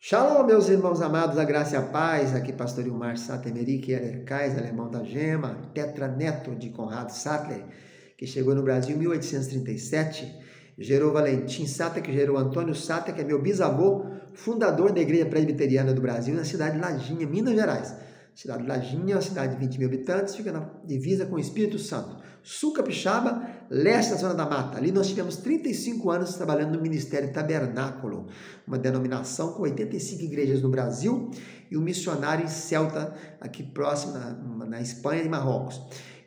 Shalom, meus irmãos amados, a graça e a paz. Aqui, pastor Ilmar Satemeric, Kais, alemão da Gema, tetraneto de Conrado Sattler, que chegou no Brasil em 1837, gerou Valentim Sattler, que gerou Antônio Sattler, que é meu bisavô, fundador da Igreja Presbiteriana do Brasil, na cidade de Lajinha, Minas Gerais. Cidade de Lajinha é uma cidade de 20 mil habitantes, fica na divisa com o Espírito Santo. Sul Capixaba, leste da Zona da Mata. Ali nós tivemos 35 anos trabalhando no Ministério Tabernáculo, uma denominação com 85 igrejas no Brasil e um missionário em Celta, aqui próximo na Espanha e Marrocos.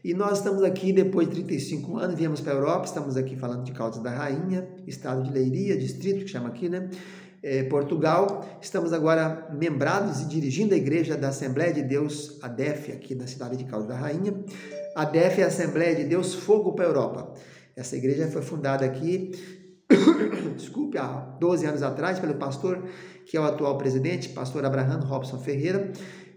E nós estamos aqui depois de 35 anos, viemos para a Europa, estamos aqui falando de Caldas da Rainha, estado de Leiria, distrito que chama aqui, né? Portugal. Estamos agora membrados e dirigindo a igreja da Assembleia de Deus, ADEF, aqui na cidade de Caldas da Rainha. ADEF é a Assembleia de Deus Fogo para a Europa. Essa igreja foi fundada aqui, desculpe, há 12 anos atrás, pelo pastor, que é o atual presidente, pastor Abraham Robson Ferreira.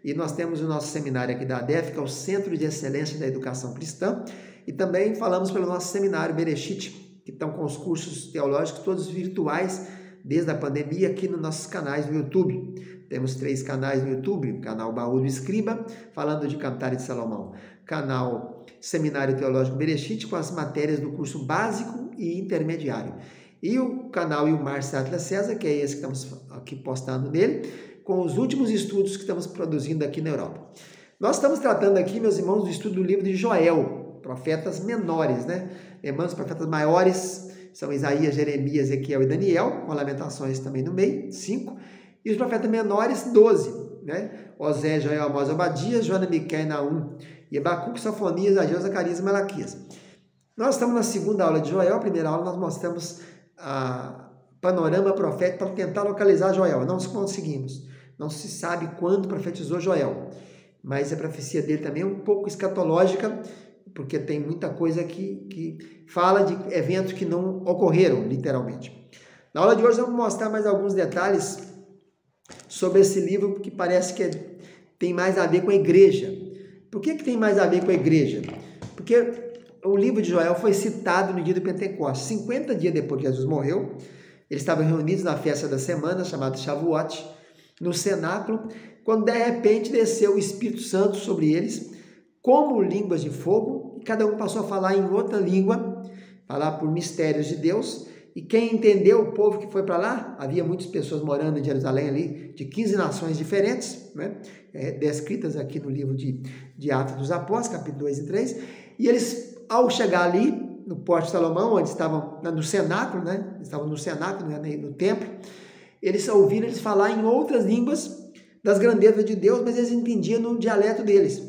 E nós temos o nosso seminário aqui da ADEF, que é o Centro de Excelência da Educação Cristã. E também falamos pelo nosso seminário Bereshit, que estão com os cursos teológicos todos virtuais, desde a pandemia, aqui nos nossos canais no YouTube. Temos 3 canais no YouTube, o canal Baú do Escriba, falando de Cantares de Salomão, canal Seminário Teológico Bereshit, com as matérias do curso básico e intermediário, e o canal Ilmar Sattler César, que é esse que estamos aqui postando nele, com os últimos estudos que estamos produzindo aqui na Europa. Nós estamos tratando aqui, meus irmãos, do estudo do livro de Joel, profetas menores, né? Lembrando, os profetas maiores são Isaías, Jeremias, Ezequiel e Daniel, com Lamentações também no meio, 5. E os profetas menores, 12, né? Osés, Joel, Amós, Obadias, Joana, Miqueias, Naum, e Abacuque, Sofonias, Ageu, Zacarias e Malaquias. Nós estamos na segunda aula de Joel. A primeira aula nós mostramos a panorama profético para tentar localizar Joel. Não conseguimos. Não se sabe quando profetizou Joel. Mas a profecia dele também é um pouco escatológica, porque tem muita coisa que fala de eventos que não ocorreram, literalmente. Na aula de hoje vamos mostrar mais alguns detalhes sobre esse livro, que parece que tem mais a ver com a igreja. Por que tem mais a ver com a igreja? Porque o livro de Joel foi citado no dia do Pentecostes, 50 dias depois que Jesus morreu. Eles estavam reunidos na festa da semana, chamada Shavuot, no cenáculo, quando de repente desceu o Espírito Santo sobre eles, como línguas de fogo, e cada um passou a falar em outra língua, falar por mistérios de Deus. E quem entendeu, o povo que foi para lá, havia muitas pessoas morando em Jerusalém ali, de 15 nações diferentes, né? Descritas aqui no livro de Atos dos Apóstolos, capítulo 2 e 3, e eles, ao chegar ali, no Porto de Salomão, onde estavam no cenáculo, né? Estavam no cenáculo, né? No templo, eles ouviram eles falar em outras línguas das grandezas de Deus, mas eles entendiam no dialeto deles.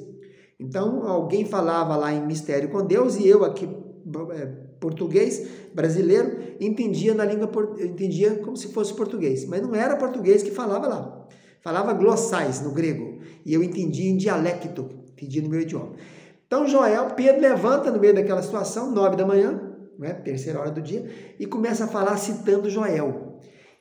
Então, alguém falava lá em mistério com Deus, e eu aqui, português, brasileiro, entendia como se fosse português, mas não era português que falava lá, falava glossais no grego, e eu entendia em dialecto, entendia no meu idioma. Então Pedro levanta no meio daquela situação, 9 da manhã, né, terceira hora do dia, e começa a falar citando Joel.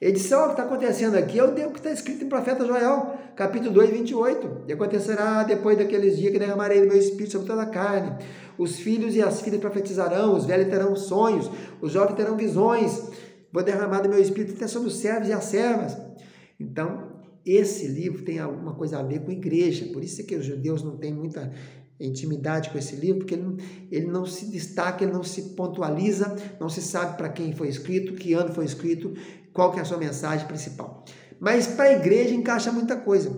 Ele disse: o que está acontecendo aqui é o que está escrito em profeta Joel, capítulo 2, 28. E acontecerá depois daqueles dias que derramarei do meu espírito sobre toda a carne. Os filhos e as filhas profetizarão, os velhos terão sonhos, os jovens terão visões. Vou derramar do meu espírito até sobre os servos e as servas. Então, esse livro tem alguma coisa a ver com a igreja. Por isso é que os judeus não têm muita intimidade com esse livro, porque ele não se destaca, ele não se pontualiza, não se sabe para quem foi escrito, que ano foi escrito, qual que é a sua mensagem principal. Mas para a igreja encaixa muita coisa.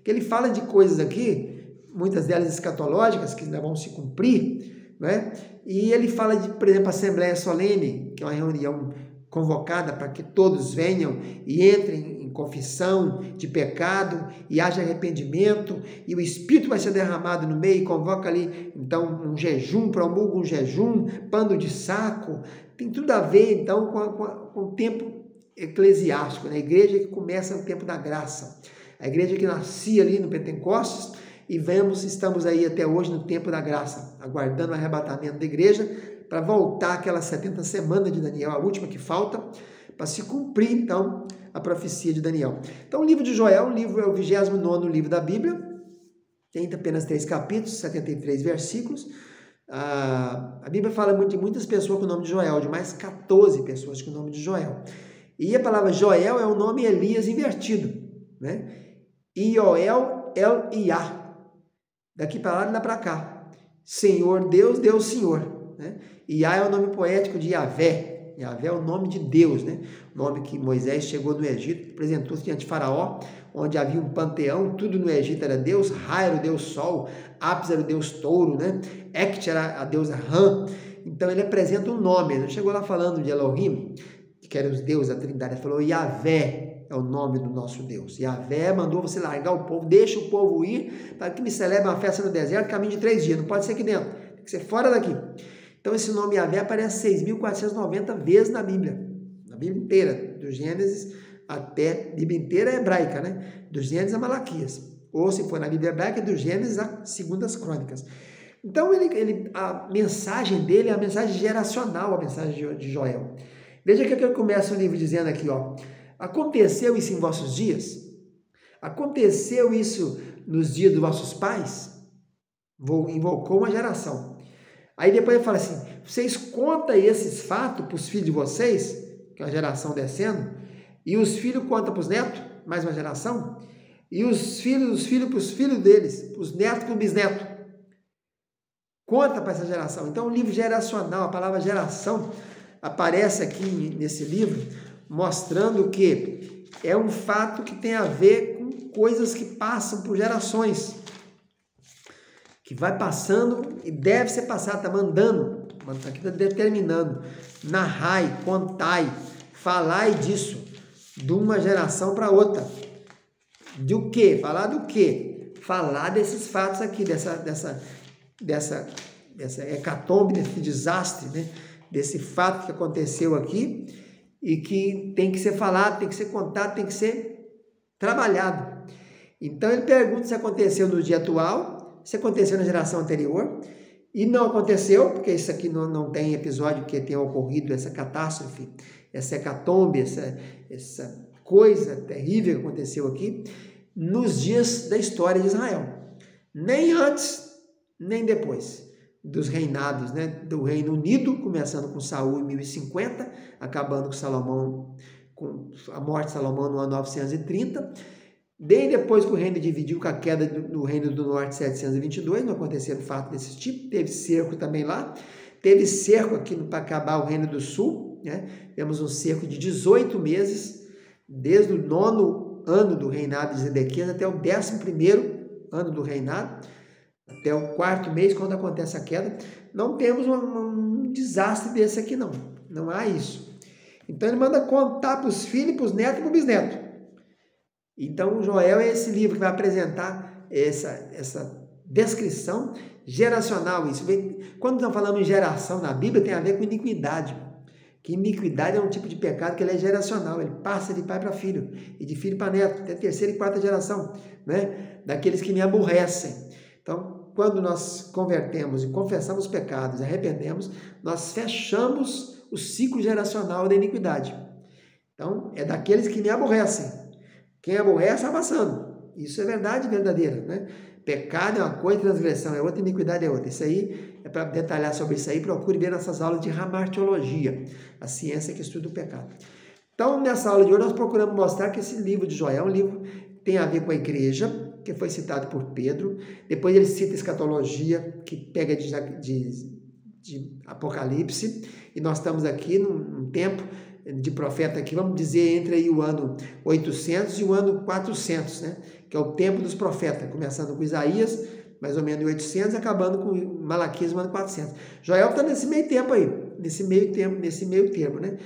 Que ele fala de coisas aqui, muitas delas escatológicas, que ainda vão se cumprir, né? E ele fala de, por exemplo, a Assembleia Solene, que é uma reunião convocada para que todos venham e entrem em confissão de pecado e haja arrependimento, e o Espírito vai ser derramado no meio, e convoca ali, então, um jejum, promulga um jejum, pano de saco. Tem tudo a ver, então, com o tempo eclesiástico, né? A igreja que começa no tempo da graça, a igreja que nascia ali no Pentecostes, e estamos aí até hoje no tempo da graça, aguardando o arrebatamento da igreja, para voltar aquelas 70 semanas de Daniel, a última que falta, para se cumprir, então, a profecia de Daniel. Então, o livro de Joel, é o 29º livro da Bíblia, tem apenas 3 capítulos, 73 versículos. A Bíblia fala de muitas pessoas com o nome de Joel, de mais 14 pessoas com o nome de Joel. E a palavra Joel é o nome Elias invertido. né? Ioel, El Iá. Daqui para lá e lá para cá. Senhor Deus, Deus Senhor, né? Iá é o nome poético de Yavé. Yavé é o nome de Deus, né? O nome que Moisés chegou no Egito, apresentou-se diante de Faraó, onde havia um panteão, tudo no Egito era Deus. Ra era o Deus Sol, Apis era o Deus Touro, né? Ect era a deusa Ram. Então ele apresenta um nome. Ele não chegou lá falando de Elohim, que eram os deuses da Trindade. Ele falou Yavé é o nome do nosso Deus. Yavé mandou você largar o povo, deixa o povo ir, para que me celebre uma festa no deserto, caminho de 3 dias. Não pode ser aqui dentro, tem que ser fora daqui. Então esse nome Yavé aparece 6.490 vezes na Bíblia inteira, do Gênesis até, Bíblia inteira é hebraica, né? Do Gênesis a Malaquias. Ou se for na Bíblia hebraica, do Gênesis a 2 Crônicas. Então a mensagem dele é a mensagem geracional, a mensagem de Joel. Veja que ele começa o livro dizendo aqui, ó, aconteceu isso em vossos dias? Aconteceu isso nos dias dos vossos pais? Invocou uma geração. Aí depois ele fala assim, vocês contam esses fatos para os filhos de vocês, que é uma geração descendo, e os filhos contam para os netos, mais uma geração, e os filhos para os filhos deles, para os netos para os bisnetos. Conta para essa geração. Então, o livro geracional, a palavra geração, aparece aqui nesse livro, mostrando que é um fato que tem a ver com coisas que passam por gerações, que vai passando e deve ser passado, está mandando, aqui está determinando, narrai, contai, falai disso, de uma geração para outra. De o quê? Falar do quê? Falar desses fatos aqui, dessa hecatombe, desse desastre, né? Desse fato que aconteceu aqui e que tem que ser falado, tem que ser contado, tem que ser trabalhado. Então ele pergunta se aconteceu no dia atual, se aconteceu na geração anterior, e não aconteceu, porque isso aqui não tem episódio que tenha ocorrido, essa catástrofe, essa hecatombe, essa coisa terrível que aconteceu aqui, nos dias da história de Israel. Nem antes, nem depois dos reinados, né, do Reino Unido, começando com Saul em 1050, acabando com Salomão, com a morte de Salomão no ano 930, bem depois que o reino dividiu, com a queda do Reino do Norte em 722, não aconteceu fato desse tipo, teve cerco também lá, teve cerco aqui para acabar o Reino do Sul, né? Temos um cerco de 18 meses, desde o 9º ano do reinado de Zedequias até o 11º ano do reinado, até o 4º mês, quando acontece a queda. Não temos um desastre desse aqui, não há isso. Então ele manda contar para os filhos, para os netos e para o bisneto. Então Joel é esse livro que vai apresentar essa descrição geracional. Isso quando nós falamos em geração na Bíblia, tem a ver com iniquidade. Que iniquidade é um tipo de pecado que ele é geracional, ele passa de pai para filho, e de filho para neto, até 3ª e 4ª geração, né? Daqueles que me aborrecem. Então, quando nós convertemos e confessamos pecados, arrependemos, nós fechamos o ciclo geracional da iniquidade. Então, é daqueles que me aborrecem. Quem aborrece está passando. Isso é verdade verdadeira, né? Pecado é uma coisa, transgressão é outra, iniquidade é outra. Isso aí, é para detalhar sobre isso aí, procure ver nossas aulas de hamartiologia, a ciência que estuda o pecado. Então, nessa aula de hoje, nós procuramos mostrar que esse livro de Joel é um livro que tem a ver com a igreja, que foi citado por Pedro. Depois ele cita escatologia, que pega de Apocalipse, e nós estamos aqui num tempo de profeta aqui, vamos dizer, entre aí o ano 800 e o ano 400, né? Que é o tempo dos profetas, começando com Isaías, mais ou menos em 800, acabando com Malaquias no ano 400. Joel está nesse meio tempo aí, nesse meio termo, né?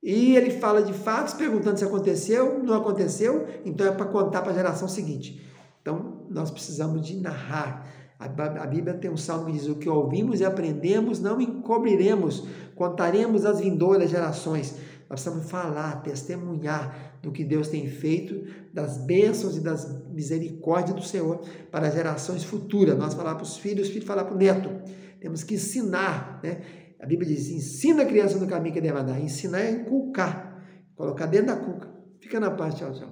E ele fala de fatos, perguntando se aconteceu, não aconteceu, então é para contar para a geração seguinte. Então, nós precisamos de narrar. A Bíblia tem um salmo que diz, o que ouvimos e aprendemos, não encobriremos, contaremos às vindouras gerações. Nós precisamos falar, testemunhar do que Deus tem feito, das bênçãos e das misericórdias do Senhor para as gerações futuras. Nós falar para os filhos falar para o neto. Temos que ensinar, né? A Bíblia diz, ensina a criança no caminho que deve andar. Ensinar é inculcar, colocar dentro da cuca. Fica na paz, tchau, tchau.